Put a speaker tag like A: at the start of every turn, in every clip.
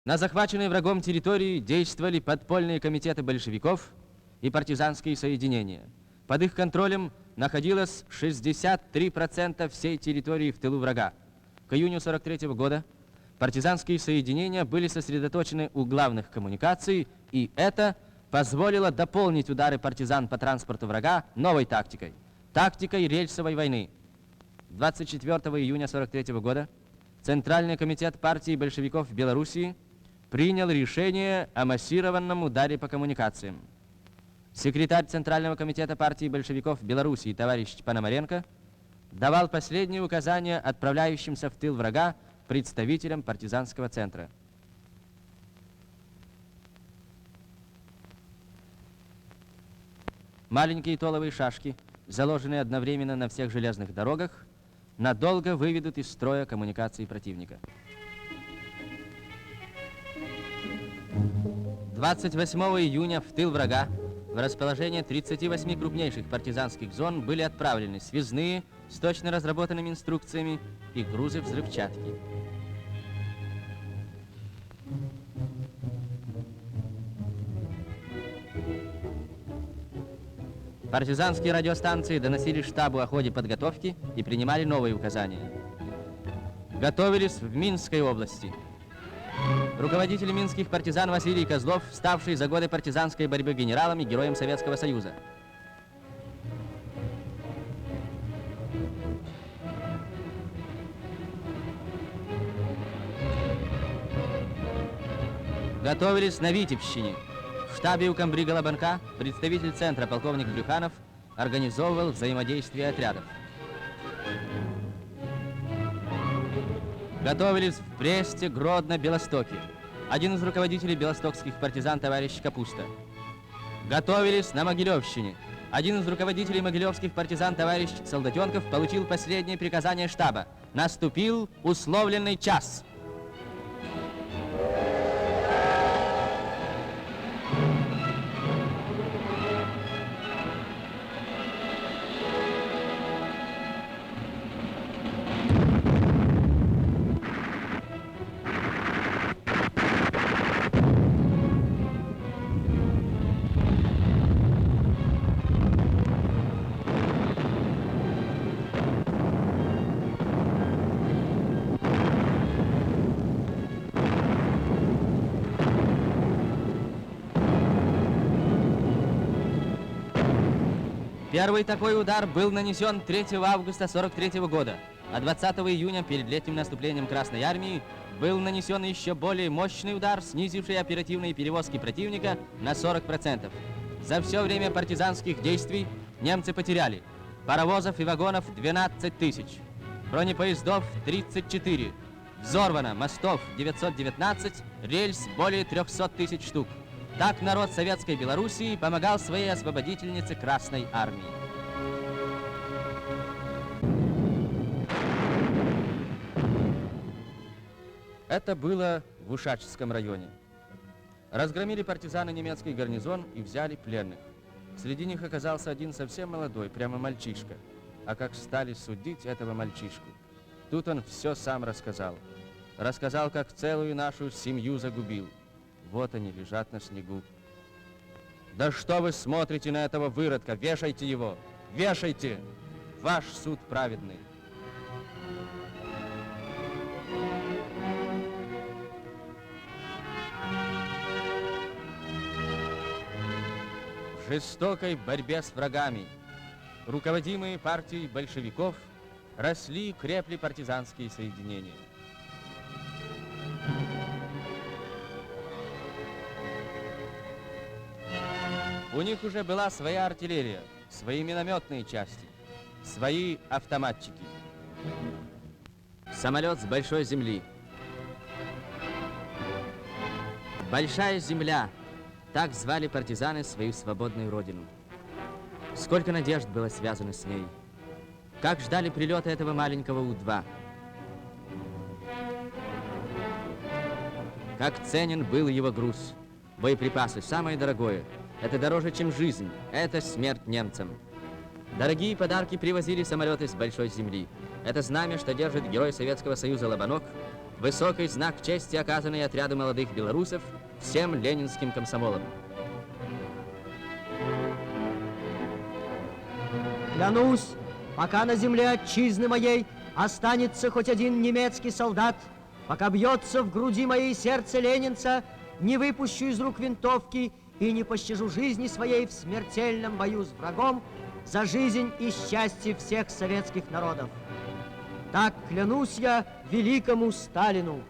A: На захваченной врагом территории действовали подпольные комитеты большевиков и партизанские соединения. Под их контролем находилось 63% всей территории в тылу врага. К июню 1943 года партизанские соединения были сосредоточены у главных коммуникаций, и это позволило дополнить удары партизан по транспорту врага новой тактикой – тактикой рельсовой войны. 24 июня 1943 года Центральный комитет партии большевиков в Белоруссии принял решение о массированном ударе по коммуникациям. Секретарь Центрального комитета партии большевиков в Белоруссии товарищ Пономаренко давал последние указания отправляющимся в тыл врага представителям партизанского центра. Маленькие толовые шашки, заложенные одновременно на всех железных дорогах, надолго выведут из строя коммуникации противника. 28 июня в тыл врага в расположение 38 крупнейших партизанских зон были отправлены связные с точно разработанными инструкциями и грузы взрывчатки. Партизанские радиостанции доносили штабу о ходе подготовки и принимали новые указания. Готовились в Минской области. Руководитель минских партизан Василий Козлов, ставший за годы партизанской борьбы генералом и героем Советского Союза. Готовились на Витебщине. В штабе у комбрига Лобанка представитель центра полковник Брюханов организовывал взаимодействие отрядов. Готовились в Бресте, Гродно, Белостоке. Один из руководителей белостокских партизан товарищ Капуста. Готовились на Могилевщине. Один из руководителей могилевских партизан товарищ Солдатенков получил последнее приказание штаба. Наступил условленный час. Первый такой удар был нанесен 3 августа 1943 года, а 20 июня перед летним наступлением Красной Армии был нанесен еще более мощный удар, снизивший оперативные перевозки противника на 40%. За все время партизанских действий немцы потеряли паровозов и вагонов 12 тысяч, бронепоездов 34, взорвано мостов 919, рельс более 300 тысяч штук. Так народ Советской Белоруссии помогал своей освободительнице Красной Армии. Это было в Ушачском районе. Разгромили партизаны немецкий гарнизон и взяли пленных. Среди них оказался один совсем молодой, прямо мальчишка. А как стали судить этого мальчишку, тут он все сам рассказал. Рассказал, как целую нашу семью загубил. Вот они лежат на снегу. Да что вы смотрите на этого выродка? Вешайте его! Вешайте! Ваш суд праведный. В жестокой борьбе с врагами, руководимые партией большевиков, росли и крепли партизанские соединения. У них уже была своя артиллерия, свои минометные части, свои автоматчики. Самолет с большой земли. Большая земля. Так звали партизаны свою свободную родину. Сколько надежд было связано с ней. Как ждали прилета этого маленького У-2. Как ценен был его груз. Боеприпасы, самое дорогое. Это дороже, чем жизнь. Это смерть немцам. Дорогие подарки привозили самолеты с большой земли. Это знамя, что держит герой Советского Союза Лобанок, высокий знак чести, оказанный отряду молодых белорусов всем ленинским комсомолам.
B: Клянусь, пока на земле отчизны моей останется хоть один немецкий солдат, пока бьется в груди моей сердце ленинца, не выпущу из рук винтовки и не пощажу жизни своей в смертельном бою с врагом за жизнь и счастье всех советских народов. Так клянусь я великому Сталину.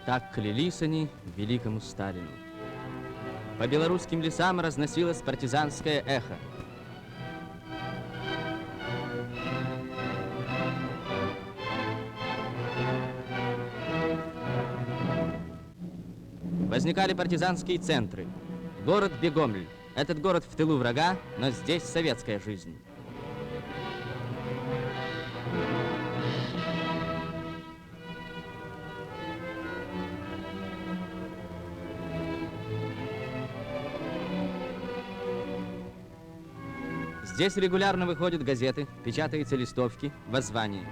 A: Так клялись они великому Сталину. По белорусским лесам разносилось партизанское эхо. Возникали партизанские центры. Город Бегомль. Этот город в тылу врага, но здесь советская жизнь. Здесь регулярно выходят газеты, печатаются листовки, воззвания.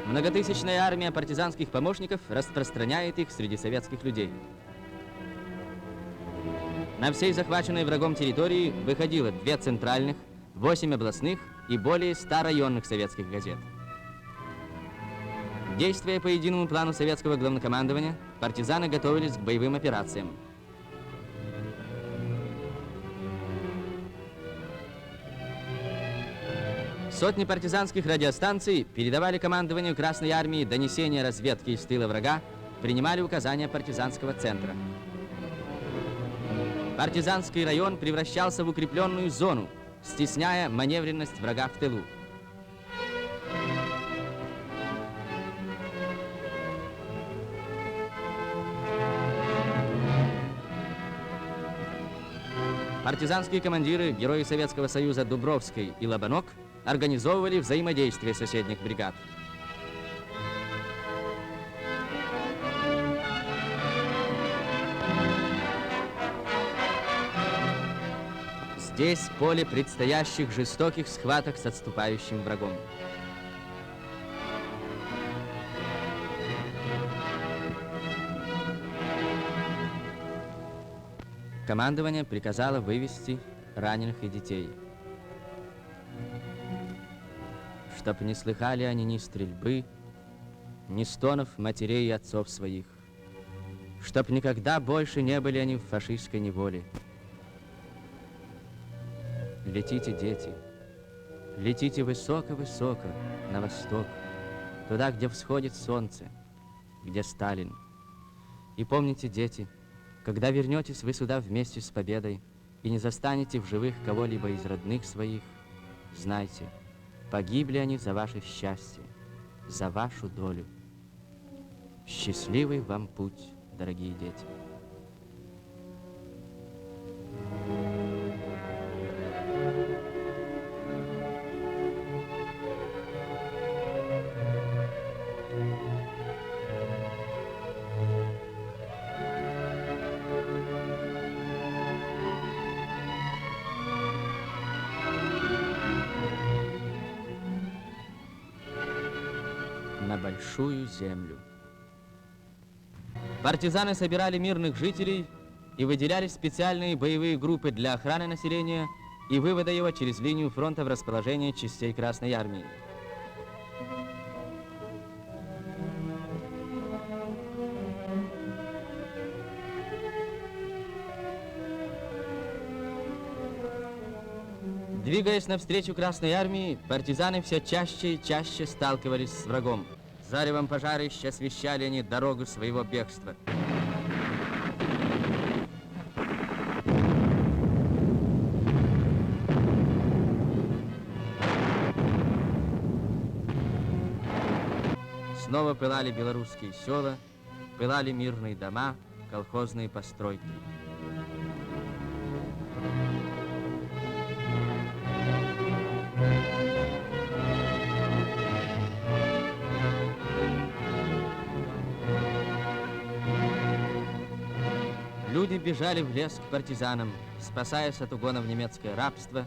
A: Многотысячная армия партизанских помощников распространяет их среди советских людей. На всей захваченной врагом территории выходило 2 центральных, 8 областных и более 100 районных советских газет. Действуя по единому плану советского главнокомандования, партизаны готовились к боевым операциям. Сотни партизанских радиостанций передавали командованию Красной Армии донесения разведки из тыла врага, принимали указания партизанского центра. Партизанский район превращался в укрепленную зону, стесняя маневренность врага в тылу. Партизанские командиры, герои Советского Союза Дубровский и Лобанок, организовывали взаимодействие соседних бригад. Здесь поле предстоящих жестоких схваток с отступающим врагом. Командование приказало вывести раненых и детей, чтоб не слыхали они ни стрельбы, ни стонов матерей и отцов своих, чтоб никогда больше не были они в фашистской неволе. Летите, дети, летите высоко-высоко на восток, туда, где всходит солнце, где Сталин. И помните, дети, когда вернетесь вы сюда вместе с победой и не застанете в живых кого-либо из родных своих, знайте, погибли они за ваше счастье, за вашу долю. Счастливый вам путь, дорогие дети. На большую землю. Партизаны собирали мирных жителей и выделяли специальные боевые группы для охраны населения и вывода его через линию фронта в расположение частей Красной Армии. Двигаясь навстречу Красной Армии, партизаны все чаще и чаще сталкивались с врагом. Заревом пожарища освещали они дорогу своего бегства. Снова пылали белорусские села, пылали мирные дома, колхозные постройки. Люди бежали в лес к партизанам, спасаясь от угона в немецкое рабство,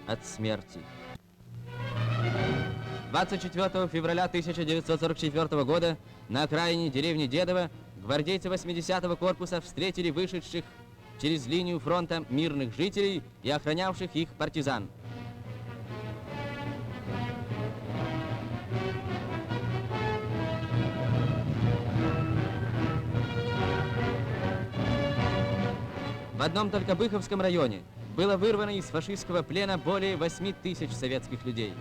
A: от смерти. 24 февраля 1944 года на окраине деревни Дедово гвардейцы 80-го корпуса встретили вышедших через линию фронта мирных жителей и охранявших их партизан. В одном только Быховском районе было вырвано из фашистского плена более 8 тысяч советских людей.